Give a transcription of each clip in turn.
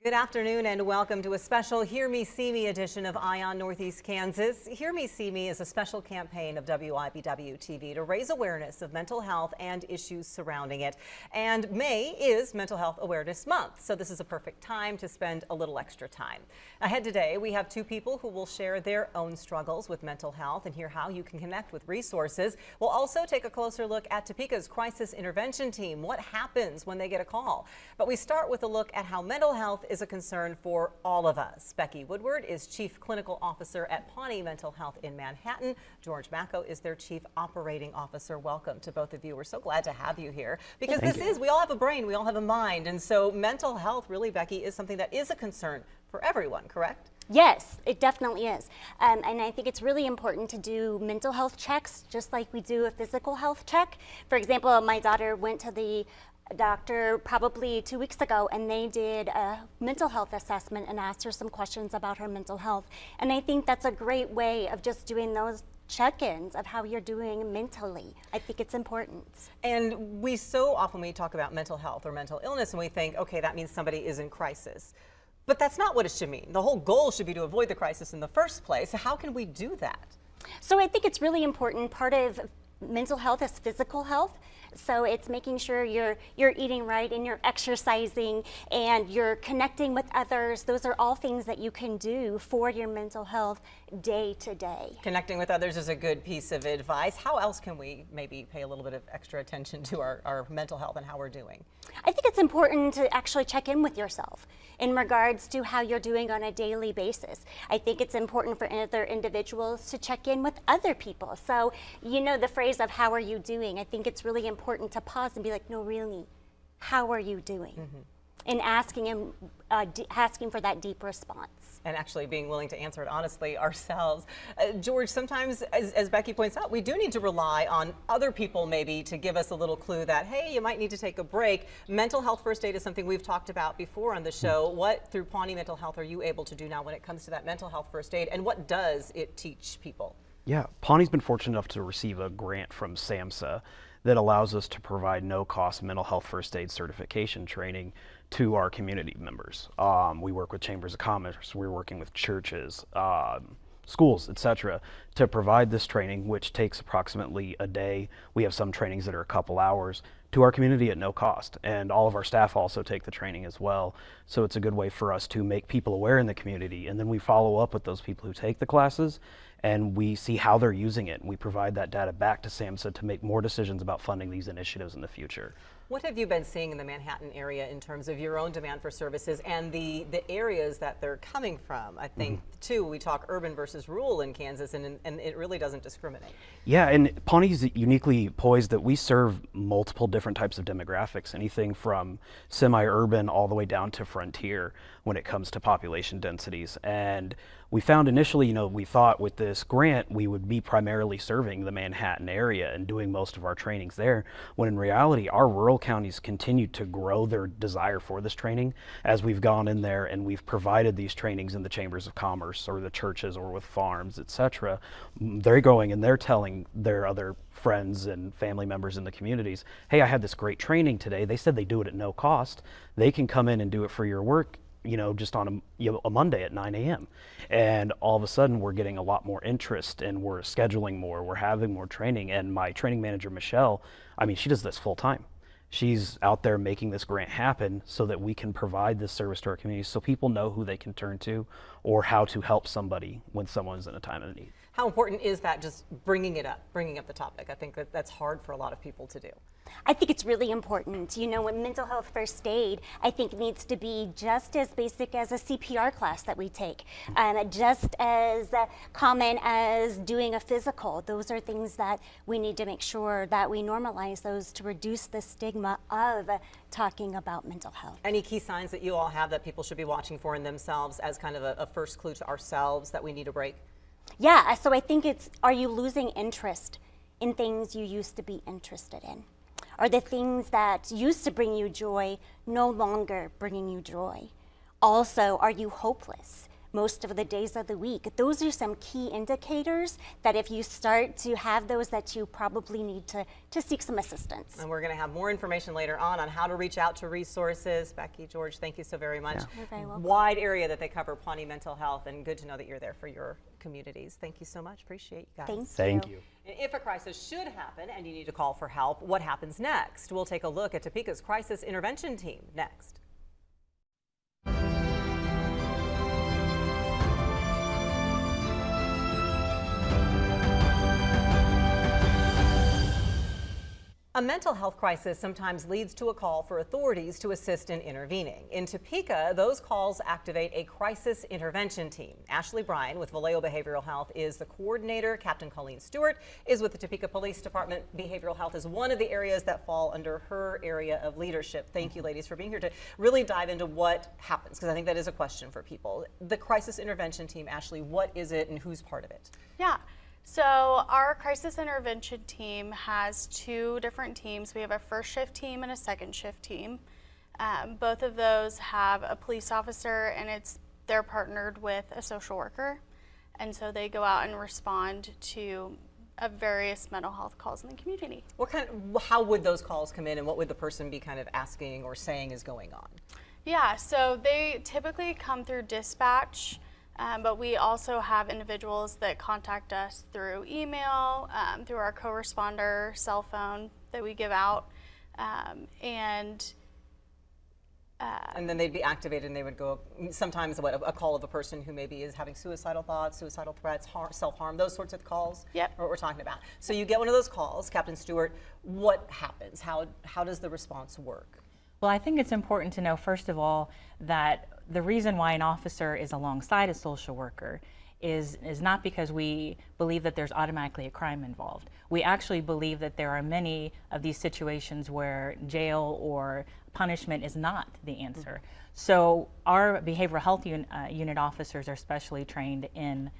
Good afternoon and welcome to a special Hear Me, See Me edition of Eye on Northeast Kansas. Hear Me, See Me is a special campaign of WIBW TV to raise awareness of mental health and issues surrounding it. And May is Mental Health Awareness Month, so this is a perfect time to spend a little extra time. Ahead today, we have two people who will share their own struggles with mental health and hear how you can connect with resources. We'll also take a closer look at Topeka's crisis intervention team, what happens when they get a call. But we start with a look at how mental health is a concern for all of us. Becky Woodward is Chief Clinical Officer at Pawnee Mental Health in Manhattan. George Macco is their Chief Operating Officer. Welcome to both of you. We're so glad to have you here because we all have a brain, we all have a mind. And so mental health really, Becky, is something that is a concern for everyone, correct? Yes, it definitely is. And I think it's really important to do mental health checks just like we do a physical health check. For example, my daughter went to the doctor probably 2 weeks ago and they did a mental health assessment and asked her some questions about her mental health. And I think that's a great way of just doing those check-ins of how you're doing mentally. I think it's important. And we so often we talk about mental health or mental illness and we think, okay, that means somebody is in crisis. But that's not what it should mean. The whole goal should be to avoid the crisis in the first place. How can we do that? So I think it's really important. Part of mental health is physical health. So it's making sure you're eating right and you're exercising and you're connecting with others. Those are all things that you can do for your mental health day to day. Connecting with others is a good piece of advice. How else can we maybe pay a little bit of extra attention to our mental health and how we're doing? I think it's important to actually check in with yourself in regards to how you're doing on a daily basis. I think it's important for other individuals to check in with other people. So, you know, the phrase of how are you doing? I think it's really important to pause and be like, no, really, how are you doing? Mm-hmm. And asking for that deep response. And actually being willing to answer it honestly ourselves. George, sometimes, as Becky points out, we do need to rely on other people maybe to give us a little clue that, hey, you might need to take a break. Mental health first aid is something we've talked about before on the show. What, through Pawnee Mental Health, are you able to do now when it comes to that mental health first aid, and what does it teach people? Yeah, Pawnee's been fortunate enough to receive a grant from SAMHSA that allows us to provide no-cost mental health first aid certification training to our community members. We work with chambers of commerce, we're working with churches, schools, etc., to provide this training, which takes approximately a day. We have some trainings that are a couple hours to our community at no cost, and all of our staff also take the training as well. So it's a good way for us to make people aware in the community, and then we follow up with those people who take the classes and we see how they're using it, and we provide that data back to SAMHSA to make more decisions about funding these initiatives in the future. What have you been seeing in the Manhattan area in terms of your own demand for services and the areas that they're coming from? I think, too, we talk urban versus rural in Kansas, and it really doesn't discriminate. Yeah, and Pawnee's uniquely poised that we serve multiple different types of demographics, anything from semi-urban all the way down to frontier when it comes to population densities. And we found initially, we thought with this grant we would be primarily serving the Manhattan area and doing most of our trainings there, when in reality our rural counties continue to grow their desire for this training as we've gone in there and we've provided these trainings in the chambers of commerce or the churches or with farms, etc. They're going and they're telling their other friends and family members in the communities, hey, I had this great training today. They said they do it at no cost. They can come in and do it for your work, just on a Monday at 9 a.m. And all of a sudden we're getting a lot more interest and we're scheduling more, we're having more training. And my training manager, Michelle, she does this full time. She's out there making this grant happen so that we can provide this service to our community so people know who they can turn to or how to help somebody when someone's in a time of need. How important is that, just bringing up the topic? I think that's hard for a lot of people to do. I think it's really important. When mental health first aid, I think needs to be just as basic as a CPR class that we take, just as common as doing a physical. Those are things that we need to make sure that we normalize those to reduce the stigma of talking about mental health. Any key signs that you all have that people should be watching for in themselves as kind of a first clue to ourselves that we need a break? Yeah, so I think are you losing interest in things you used to be interested in? Are the things that used to bring you joy no longer bringing you joy? Also, are you hopeless? most of the days of the week. Those are some key indicators that if you start to have those, that you probably need to seek some assistance. And we're going to have more information later on how to reach out to resources. Becky, George, thank you so very much. Yeah. You're very welcome. Wide area that they cover, Pawnee mental health, and good to know that you're there for your communities. Thank you so much. Appreciate you guys. Thank you. And if a crisis should happen and you need to call for help, what happens next? We'll take a look at Topeka's crisis intervention team next. A mental health crisis sometimes leads to a call for authorities to assist in intervening. In Topeka, those calls activate a crisis intervention team. Ashley Bryan with Vallejo Behavioral Health is the coordinator. Captain Colleen Stewart is with the Topeka Police Department. Behavioral health is one of the areas that fall under her area of leadership. Thank you, ladies, for being here to really dive into what happens, because I think that is a question for people. The crisis intervention team, Ashley, what is it and who's part of it? Yeah. So our crisis intervention team has two different teams. We have a first shift team and a second shift team. Both of those have a police officer, and they're partnered with a social worker. And so they go out and respond to various mental health calls in the community. How would those calls come in, and what would the person be kind of asking or saying is going on? Yeah, so they typically come through dispatch. But we also have individuals that contact us through email, through our co-responder cell phone that we give out, and then they'd be activated, and they would go sometimes a call of a person who maybe is having suicidal thoughts, suicidal threats, self-harm, those sorts of calls. Yep. Are what we're talking about. So you get one of those calls, Captain Stewart. What happens? How does the response work? Well, I think it's important to know, first of all, that the reason why an officer is alongside a social worker is not because we believe that there's automatically a crime involved. We actually believe that there are many of these situations where jail or punishment is not the answer. So our behavioral health unit officers are specially trained in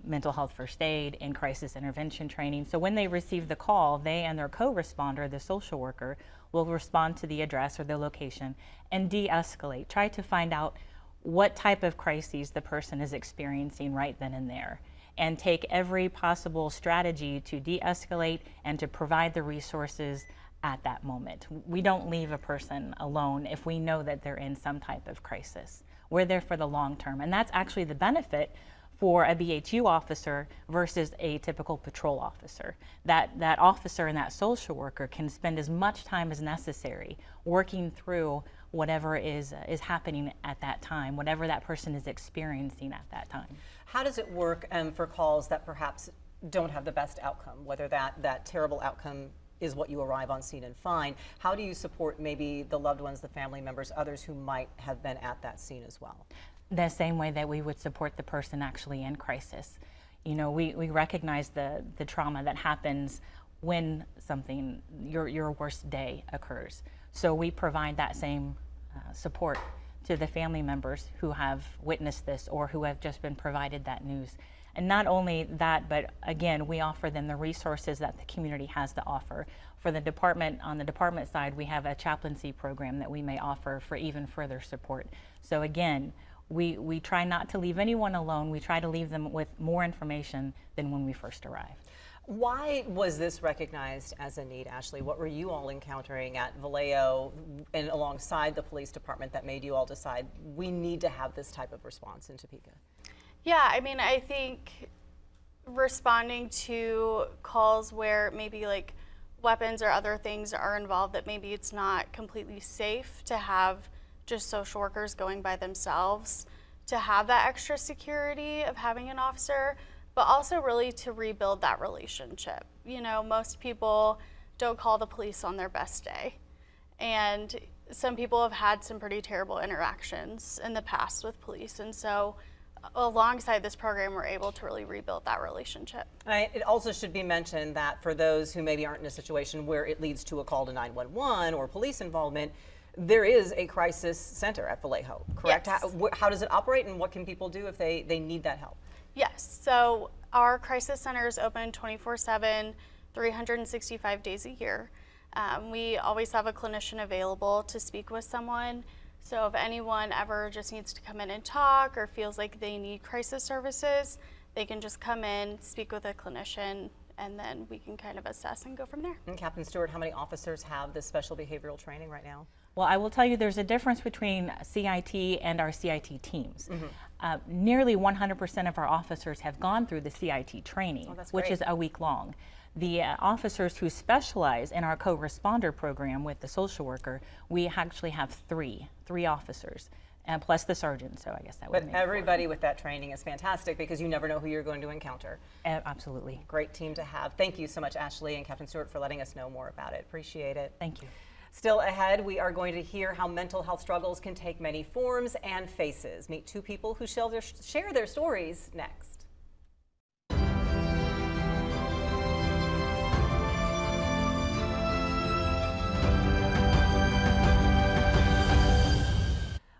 mental health first aid and crisis intervention training. So when they receive the call, they and their co-responder, the social worker, will respond to the address or the location and de-escalate, try to find out what type of crises the person is experiencing right then and there, and take every possible strategy to de-escalate and to provide the resources at that moment. We don't leave a person alone if we know that they're in some type of crisis. We're there for the long term, and that's actually the benefit for a BHU officer versus a typical patrol officer. That officer and that social worker can spend as much time as necessary working through whatever is happening at that time, whatever that person is experiencing at that time. How does it work for calls that perhaps don't have the best outcome, whether that terrible outcome is what you arrive on scene and find? How do you support maybe the loved ones, the family members, others who might have been at that scene as well? The same way that we would support the person actually in crisis. You know, we recognize the trauma that happens when something, your worst day occurs. So we provide that same support to the family members who have witnessed this or who have just been provided that news. And not only that, but again, we offer them the resources that the community has to offer. For the department, on the department side, we have a chaplaincy program that we may offer for even further support. So again, we try not to leave anyone alone. We try to leave them with more information than when we first arrived. Why was this recognized as a need, Ashley? What were you all encountering at Vallejo and alongside the police department that made you all decide we need to have this type of response in Topeka? Yeah, I mean, I think responding to calls where maybe like weapons or other things are involved, that maybe it's not completely safe to have just social workers going by themselves, to have that extra security of having an officer, but also really to rebuild that relationship. You know, most people don't call the police on their best day. And some people have had some pretty terrible interactions in the past with police. And so alongside this program, we're able to really rebuild that relationship. It also should be mentioned that for those who maybe aren't in a situation where it leads to a call to 911 or police involvement, there is a crisis center at Vallejo, correct? Yes. How does it operate, and what can people do if they need that help? Yes, so our crisis center is open 24/7, 365 days a year. We always have a clinician available to speak with someone. So if anyone ever just needs to come in and talk or feels like they need crisis services, they can just come in, speak with a clinician, and then we can kind of assess and go from there. And Captain Stewart, how many officers have this special behavioral training right now? Well, I will tell you there's a difference between CIT and our CIT teams. Nearly 100% of our officers have gone through the CIT training, which great. is a week long. The officers who specialize in our co-responder program with the social worker, we actually have three officers, and plus the sergeant, so I guess that would But make everybody with that training is fantastic because you never know who you're going to encounter. Absolutely. Great team to have. Thank you so much, Ashley and Captain Stewart, for letting us know more about it. Appreciate it. Thank you. Still ahead, we are going to hear how mental health struggles can take many forms and faces. Meet two people who share their stories next.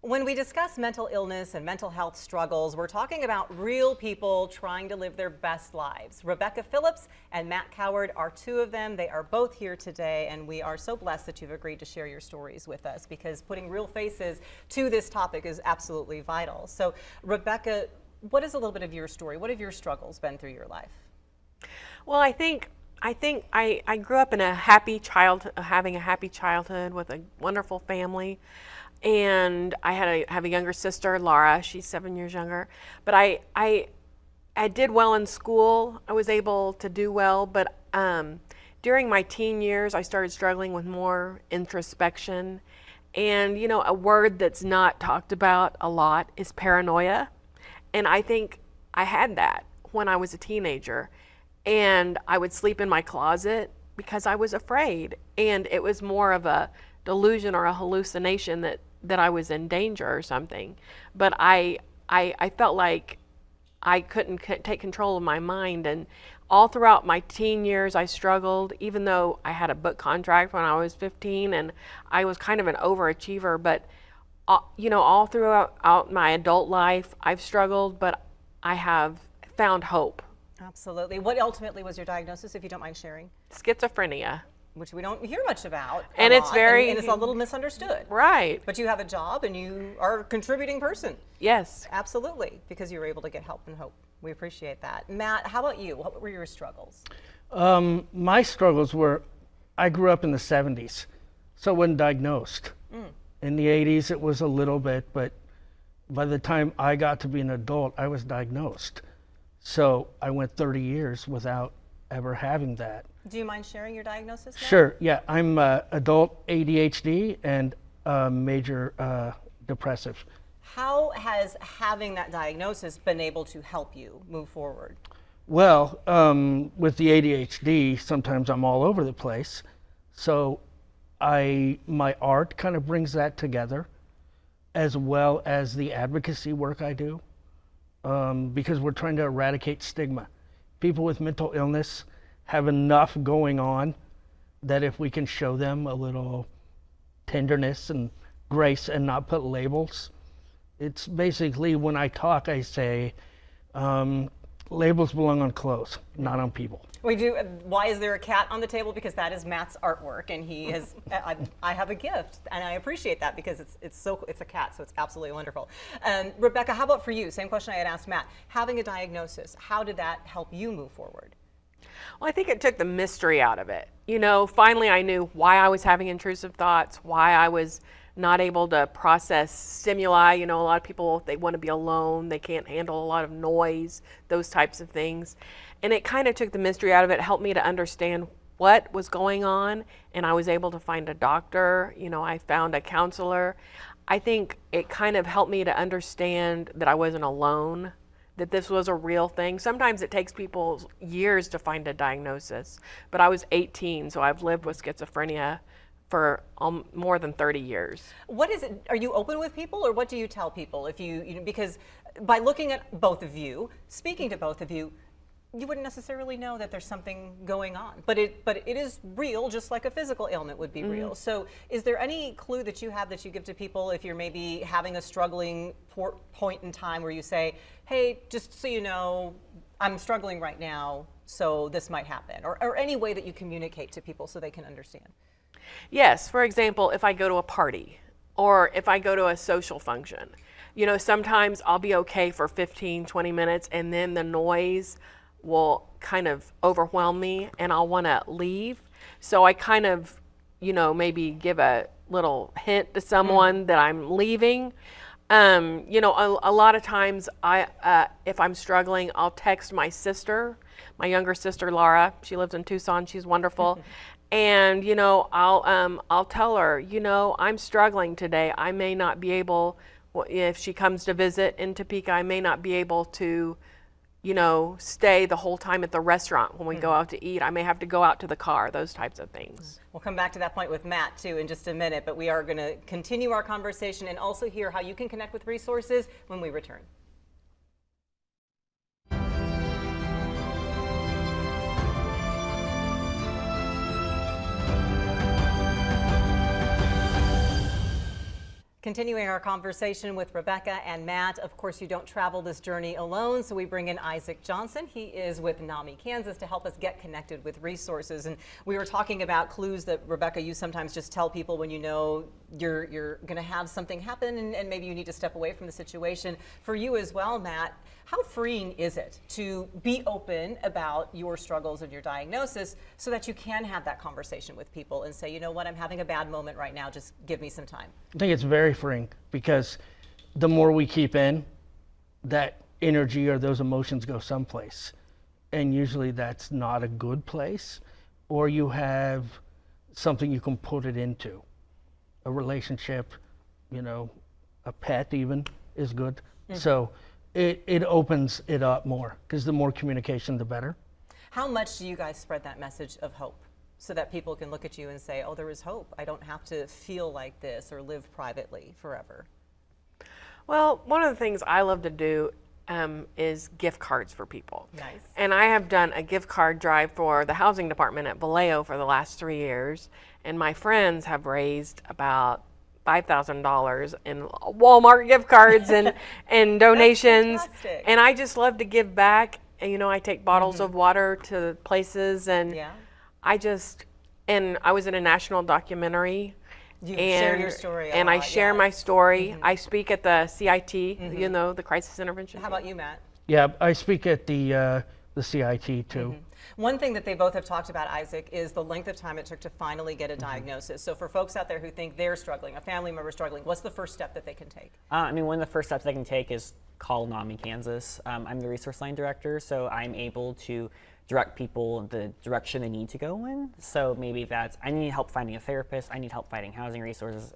When we discuss mental illness and mental health struggles, we're talking about real people trying to live their best lives. Rebecca Phillips and Matt Coward are two of them. They are both here today, and we are so blessed that you've agreed to share your stories with us because putting real faces to this topic is absolutely vital. So, Rebecca, what is a little bit of your story? What have your struggles been through your life? Well, I think I grew up in having a happy childhood with a wonderful family. And I have a younger sister, Laura. She's 7 years younger. But I did well in school. I was able to do well. But during my teen years, I started struggling with more introspection. And, you know, a word that's not talked about a lot is paranoia. And I think I had that when I was a teenager. And I would sleep in my closet because I was afraid. And it was more of a delusion or a hallucination that I was in danger or something. But I felt like I couldn't take control of my mind. And all throughout my teen years, I struggled, even though I had a book contract when I was 15 and I was kind of an overachiever. But, you know, all throughout my adult life, I've struggled, but I have found hope. Absolutely. What ultimately was your diagnosis, if you don't mind sharing? Schizophrenia. Which we don't hear much about. And it's very... And it's a little misunderstood. Right. But you have a job and you are a contributing person. Yes. Absolutely, because you were able to get help and hope. We appreciate that. Matt, how about you? What were your struggles? My struggles were, I grew up in the 70s, so I wasn't diagnosed. In the 80s, it was a little bit, but by the time I got to be an adult, I was diagnosed. So I went 30 years without ever having that. Do you mind sharing your diagnosis, Matt? Sure, yeah, I'm adult ADHD and major depressive. How has having that diagnosis been able to help you move forward? Well, with the ADHD, sometimes I'm all over the place. So my art kind of brings that together, as well as the advocacy work I do, because we're trying to eradicate stigma. People with mental illness have enough going on that if we can show them a little tenderness and grace and not put labels. It's basically, when I talk, I say, labels belong on clothes, not on people. We do. Why is there a cat on the table? Because that is Matt's artwork, and he has. I have a gift, and I appreciate that because it's a cat, so it's absolutely wonderful. Rebecca, how about for you? Same question I had asked Matt. Having a diagnosis, how did that help you move forward? Well, I think it took the mystery out of it. You know, finally I knew why I was having intrusive thoughts, why I was not able to process stimuli. You know, a lot of people, they want to be alone, they can't handle a lot of noise, those types of things. And it kind of took the mystery out of it, helped me to understand what was going on, and I was able to find a doctor. You know, I found a counselor. I think it kind of helped me to understand that I wasn't alone, that this was a real thing. Sometimes it takes people years to find a diagnosis, but I was 18, so I've lived with schizophrenia for more than 30 years. What is it? Are you open with people, or what do you tell people? If you know, because by looking at both of you, speaking to both of you, you wouldn't necessarily know that there's something going on, but it is real, just like a physical ailment would be real. So is there any clue that you have that you give to people if you're maybe having a struggling point in time where you say, hey, just so you know, I'm struggling right now, so this might happen, or any way that you communicate to people so they can understand? Yes, for example, if I go to a party or if I go to a social function. You know, sometimes I'll be okay for 15, 20 minutes, and then the noise will kind of overwhelm me and I'll want to leave. So I kind of, you know, maybe give a little hint to someone that I'm leaving. You know, a lot of times if I'm struggling, I'll text my sister, my younger sister, Laura. She lives in Tucson. She's wonderful. And, you know, I'll tell her, you know, I'm struggling today. I may not be able, if she comes to visit in Topeka, I may not be able to, you know, stay the whole time at the restaurant when we go out to eat. I may have to go out to the car, those types of things. We'll come back to that point with Matt too in just a minute, but we are going to continue our conversation and also hear how you can connect with resources when we return. Continuing our conversation with Rebecca and Matt, of course, you don't travel this journey alone, so we bring in Isaac Johnson. He is with NAMI Kansas to help us get connected with resources. And we were talking about clues that, Rebecca, you sometimes just tell people when you know you're going to have something happen and maybe you need to step away from the situation. For you as well, Matt, how freeing is it to be open about your struggles and your diagnosis so that you can have that conversation with people and say, you know what, I'm having a bad moment right now, just give me some time? I think it's very freeing because the more we keep in, that energy or those emotions go someplace. And usually that's not a good place, or you have something you can put it into. A relationship, you know, a pet even is good. So it opens it up more because the more communication, the better. How much do you guys spread that message of hope so that people can look at you and say, oh, there is hope. I don't have to feel like this or live privately forever? Well, one of the things I love to do is gift cards for people. Nice. And I have done a gift card drive for the housing department at Vallejo for the last 3 years. And my friends have raised about $5,000 in Walmart gift cards and donations. fantastic. And I just love to give back. And, you know, I take bottles of water to places, and Yeah. I was in a national documentary. You share your story a And I lot, share yes. my story. I speak at the CIT, you know, the Crisis Intervention. How about you, Matt? Yeah, I speak at the CIT too. One thing that they both have talked about, Isaac, is the length of time it took to finally get a diagnosis. So for folks out there who think they're struggling, a family member struggling, what's the first step that they can take? I mean, one of the first steps they can take is call NAMI Kansas. I'm the resource line director, so I'm able to direct people the direction they need to go in. So maybe that's, I need help finding a therapist, I need help finding housing resources,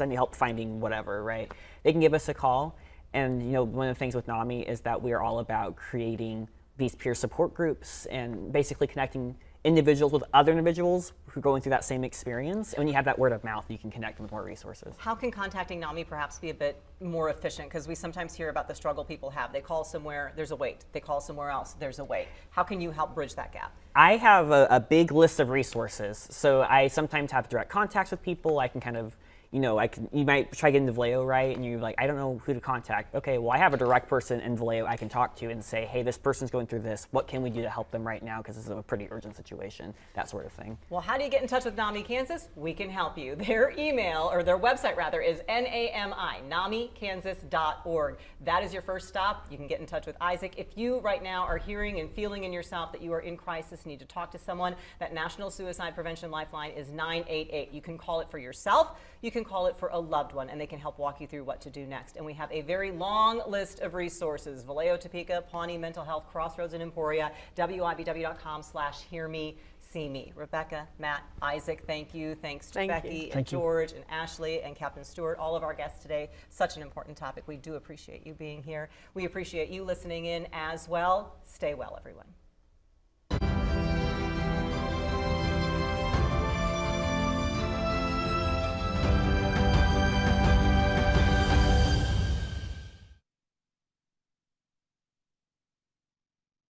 I need help finding whatever, right? They can give us a call. And you know, one of the things with NAMI is that we are all about creating these peer support groups and basically connecting individuals with other individuals who are going through that same experience. And when you have that word of mouth, you can connect with more resources. How can contacting NAMI perhaps be a bit more efficient? Because we sometimes hear about the struggle people have. They call somewhere, there's a wait. They call somewhere else, there's a wait. How can you help bridge that gap? I have a big list of resources. So I sometimes have direct contacts with people. I can kind of, you know, you might try getting to Vallejo, right? And you're like, I don't know who to contact. Okay, well, I have a direct person in Vallejo I can talk to and say, hey, this person's going through this. What can we do to help them right now? Because this is a pretty urgent situation, that sort of thing. Well, how do you get in touch with NAMI Kansas? We can help you. Their email, or their website rather, is NAMI.kansas.org. That is your first stop. You can get in touch with Isaac. If you right now are hearing and feeling in yourself that you are in crisis, need to talk to someone, that National Suicide Prevention Lifeline is 988. You can call it for yourself. You can call it for a loved one, and they can help walk you through what to do next. And we have a very long list of resources: Vallejo, Topeka, Pawnee Mental Health, Crossroads, and Emporia. WIBW.com/hearmesee-me. Rebecca, Matt, Isaac, thank you. Thanks to Becky and George and Ashley and Captain Stewart, all of our guests today. Such an important topic. We do appreciate you being here. We appreciate you listening in as well. Stay well, everyone.